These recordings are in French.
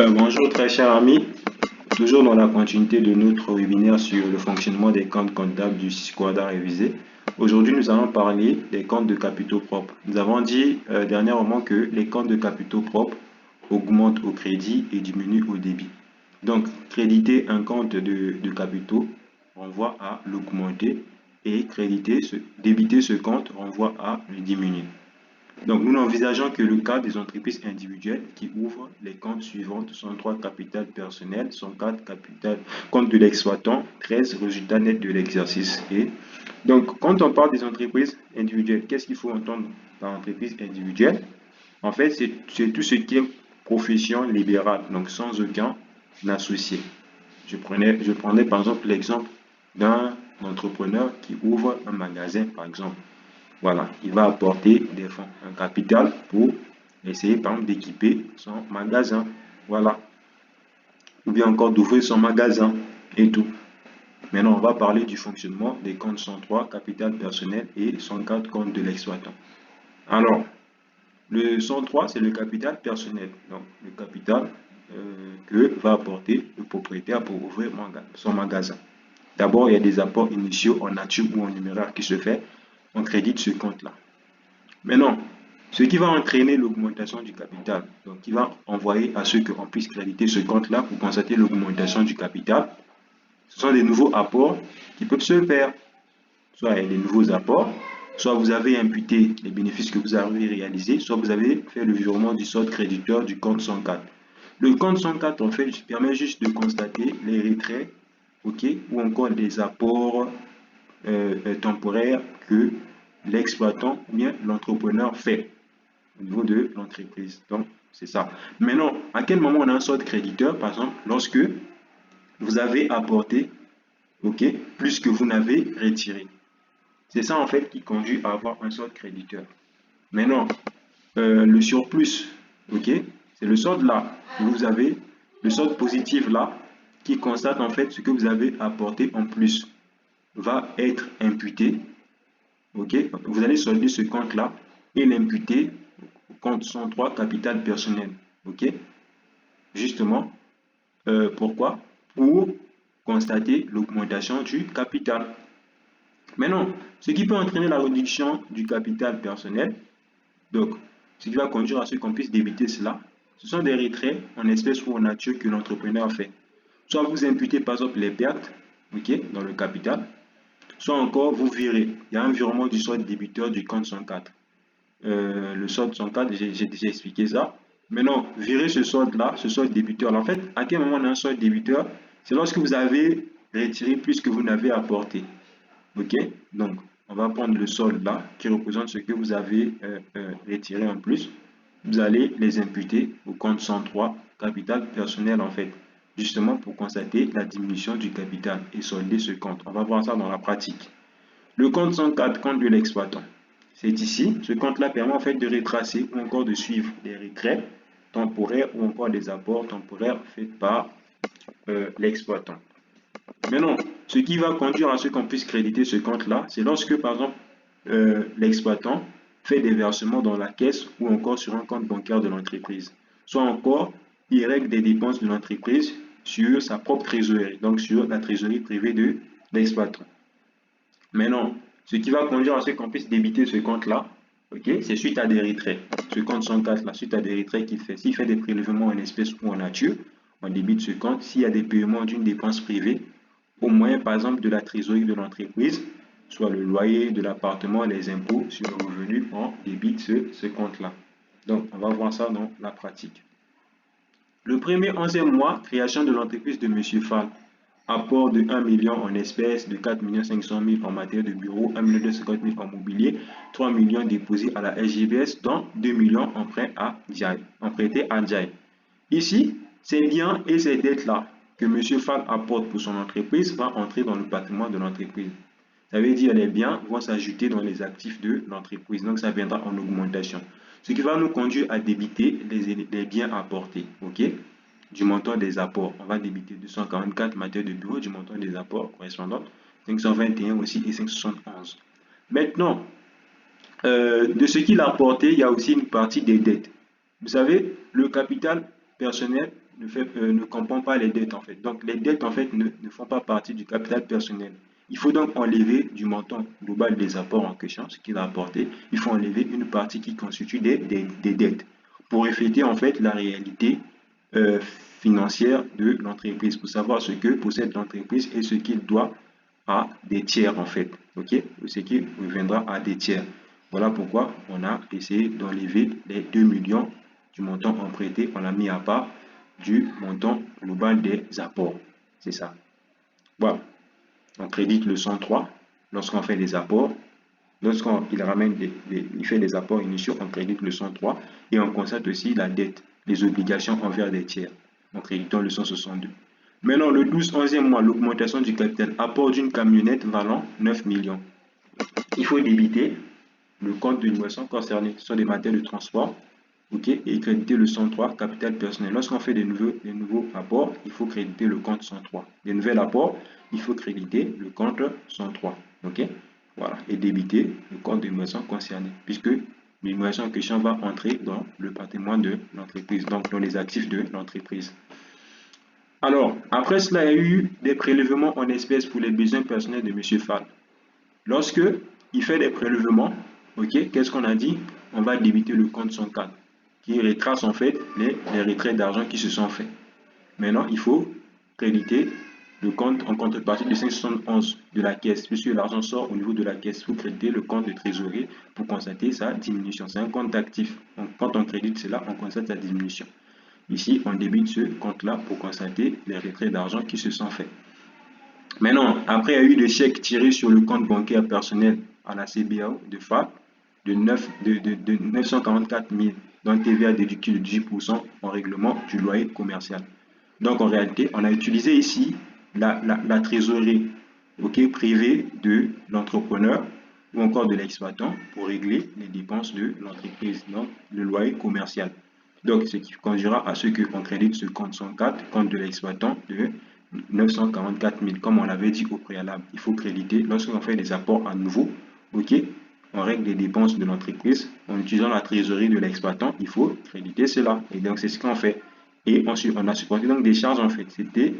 Bonjour très cher ami, toujours dans la continuité de notre webinaire sur le fonctionnement des comptes comptables du Sisquad révisé. Aujourd'hui, nous allons parler des comptes de capitaux propres. Nous avons dit dernièrement que les comptes de capitaux propres augmentent au crédit et diminuent au débit. Donc, créditer un compte de capitaux renvoie à l'augmenter et débiter ce compte renvoie à le diminuer. Donc, nous n'envisageons que le cas des entreprises individuelles qui ouvrent les comptes suivants: 103 capital personnel, 104 capital compte de l'exploitant, 13 résultat net de l'exercice. Et donc, quand on parle des entreprises individuelles, qu'est-ce qu'il faut entendre par entreprise individuelle? En fait, c'est tout ce qui est profession libérale, donc sans aucun associé. Je prenais par exemple l'exemple d'un entrepreneur qui ouvre un magasin, par exemple. Voilà, il va apporter des fonds, un capital pour essayer par exemple d'équiper son magasin. Voilà. Ou bien encore d'ouvrir son magasin et tout. Maintenant, on va parler du fonctionnement des comptes 103, capital personnel, et 104, compte de l'exploitant. Alors, le 103, c'est le capital personnel. Donc, le capital que va apporter le propriétaire pour ouvrir son magasin. D'abord, il y a des apports initiaux en nature ou en numéraire qui se fait. On crédite ce compte-là. Maintenant, ce qui va entraîner l'augmentation du capital, donc qui va envoyer à ce qu'on puisse créditer ce compte-là pour constater l'augmentation du capital, ce sont des nouveaux apports qui peuvent se faire. Soit il y a des nouveaux apports, soit vous avez imputé les bénéfices que vous avez réalisés, soit vous avez fait le virement du solde créditeur du compte 104. Le compte 104, en fait, permet juste de constater les retraits, ok, ou encore des apports temporaires que l'exploitant ou bien l'entrepreneur fait au niveau de l'entreprise. Donc, c'est ça. Maintenant, à quel moment on a un solde créditeur? Par exemple, lorsque vous avez apporté, ok, plus que vous n'avez retiré. C'est ça, en fait, qui conduit à avoir un solde créditeur. Maintenant, le surplus, ok, c'est le solde là que vous avez, le solde positif là, qui constate en fait ce que vous avez apporté en plus, va être imputé, ok, vous allez solder ce compte là et l'imputer au compte 103 capital personnel, ok, justement, pourquoi? Pour constater l'augmentation du capital. Maintenant, ce qui peut entraîner la réduction du capital personnel, donc ce qui va conduire à ce qu'on puisse débiter cela, ce sont des retraits en espèces ou en nature que l'entrepreneur fait. Soit vous imputez par exemple les pertes, ok, dans le capital, soit encore vous virez. Il y a un virement du solde débiteur du compte 104. Le solde 104, j'ai déjà expliqué ça. Maintenant, virer ce solde-là, ce solde débiteur. En fait, à quel moment on a un solde débiteur? C'est lorsque vous avez retiré plus que vous n'avez apporté. Ok? Donc, on va prendre le solde là, qui représente ce que vous avez retiré en plus. Vous allez les imputer au compte 103, capital personnel en fait, justement pour constater la diminution du capital et solder ce compte. On va voir ça dans la pratique. Le compte 104, compte de l'exploitant. C'est ici, ce compte-là permet en fait de retracer ou encore de suivre des retraits temporaires ou encore des apports temporaires faits par l'exploitant. Maintenant, ce qui va conduire à ce qu'on puisse créditer ce compte-là, c'est lorsque, par exemple, l'exploitant fait des versements dans la caisse ou encore sur un compte bancaire de l'entreprise. Soit encore, il règle des dépenses de l'entreprise sur sa propre trésorerie, donc sur la trésorerie privée de l'exploitant. Maintenant, ce qui va conduire à ce qu'on puisse débiter ce compte-là, okay, c'est suite à des retraits. Ce compte 104 là, suite à des retraits qu'il fait. S'il fait des prélèvements en espèces ou en nature, on débite ce compte. S'il y a des paiements d'une dépense privée, au moyen par exemple de la trésorerie de l'entreprise, soit le loyer de l'appartement, les impôts sur le revenu, on débite ce compte-là. Donc, on va voir ça dans la pratique. Le premier 11e mois, création de l'entreprise de M. Fall. Apport de 1 million en espèces, de 4 500 000 en matière de bureau, 1 250 000 en mobilier, 3 millions déposés à la SGBS, dont 2 millions empruntés à Djaï. Ici, ces biens et ces dettes-là que M. Fall apporte pour son entreprise vont entrer dans le patrimoine de l'entreprise. Ça veut dire que les biens vont s'ajouter dans les actifs de l'entreprise. Donc, ça viendra en augmentation. Ce qui va nous conduire à débiter les biens apportés. OK? Du montant des apports. On va débiter 244 matières de bureau du montant des apports correspondants, 521 aussi et 571. Maintenant, de ce qu'il a apporté, il y a aussi une partie des dettes. Vous savez, le capital personnel ne comprend pas les dettes en fait. Donc les dettes en fait ne font pas partie du capital personnel. Il faut donc enlever du montant global des apports en question, ce qu'il a apporté, il faut enlever une partie qui constitue des dettes pour refléter en fait la réalité financière de l'entreprise, pour savoir ce que possède l'entreprise et ce qu'il doit à des tiers en fait, ok, ce qui reviendra à des tiers. Voilà pourquoi on a essayé d'enlever les 2 millions du montant emprunté, on l'a mis à part du montant global des apports. C'est ça. Voilà. On crédite le 103 lorsqu'on fait des apports. Lorsqu'il ramène il fait des apports initiaux, on crédite le 103 et on constate aussi la dette, les obligations envers des tiers, en créditant le 162. Maintenant, le 12-11e mois, l'augmentation du capital, apport d'une camionnette valant 9 millions. Il faut débiter le compte de l'innovation concerné, ce sont des matières de transport, ok, et créditer le 103, capital personnel. Lorsqu'on fait des nouveaux apports, il faut créditer le compte 103. Des nouveaux apports, il faut créditer le compte 103, ok. Voilà, et débiter le compte de l'innovation concerné, puisque l'innovation en question va entrer dans le patrimoine de l'entreprise, donc dans les actifs de l'entreprise. Alors, après cela, il y a eu des prélèvements en espèces pour les besoins personnels de M. Fall. Lorsque il fait des prélèvements, ok, qu'est-ce qu'on a dit? On va débiter le compte 104, qui retrace en fait les retraits d'argent qui se sont faits. Maintenant, il faut créditer le compte en contrepartie de 571 de la caisse, puisque l'argent sort au niveau de la caisse. Il faut créditer le compte de trésorerie pour constater sa diminution. C'est un compte actif. Donc, quand on crédite cela, on constate sa diminution. Ici, on débite ce compte-là pour constater les retraits d'argent qui se sont faits. Maintenant, après, il y a eu des chèques tirés sur le compte bancaire personnel à la CBAO de FAP de 944 000, dont TVA déductible de 18% en règlement du loyer commercial. Donc, en réalité, on a utilisé ici la trésorerie, ok, privée de l'entrepreneur ou encore de l'exploitant pour régler les dépenses de l'entreprise, donc le loyer commercial. Donc, ce qui conduira à ce qu'on crédite ce compte 104, compte de l'exploitant de 944 000, comme on l'avait dit au préalable. Il faut créditer, lorsqu'on fait des apports à nouveau, ok, on règle les dépenses de l'entreprise en utilisant la trésorerie de l'exploitant, il faut créditer cela. Et donc, c'est ce qu'on fait. Et ensuite, on a supporté donc des charges en fait. C'était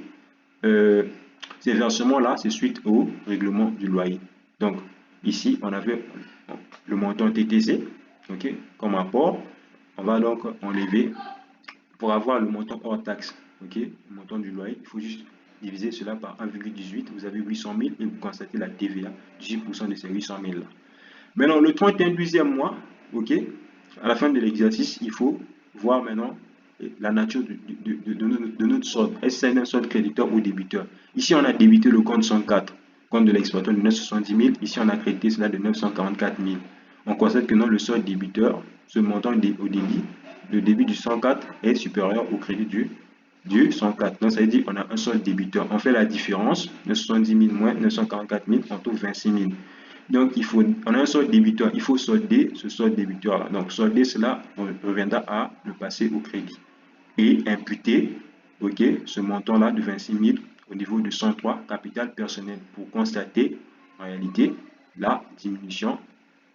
ces versements-là, c'est suite au règlement du loyer. Donc, ici, on avait le montant TTC, ok, comme apport. On va donc enlever, pour avoir le montant hors taxe, ok, le montant du loyer, il faut juste diviser cela par 1,18. Vous avez 800 000 et vous constatez la TVA, 18% de ces 800 000 là. Maintenant, le 31e mois, ok, à la fin de l'exercice, il faut voir maintenant la nature de notre solde. Est-ce que c'est un solde créditeur ou débiteur? Ici, on a débité le compte 104, compte de l'exploitant de 970 000. Ici, on a crédité cela de 944 000. On constate que non, le solde débiteur, ce montant au débit, le débit du 104 est supérieur au crédit du 104. Donc, ça veut dire qu'on a un solde débiteur. On fait la différence, 970 000 moins 944 000, on trouve 26 000. Donc, on a un solde débiteur, il faut solder ce solde débiteur-là. Donc, solder cela, on reviendra à le passer au crédit. Et imputer, ok, ce montant-là de 26 000 au niveau de 103, capital personnel, pour constater, en réalité, la diminution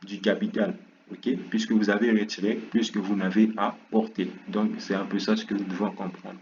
du capital, ok, puisque vous avez retiré plus que vous n'avez apporté. Donc, c'est un peu ça ce que nous devons comprendre.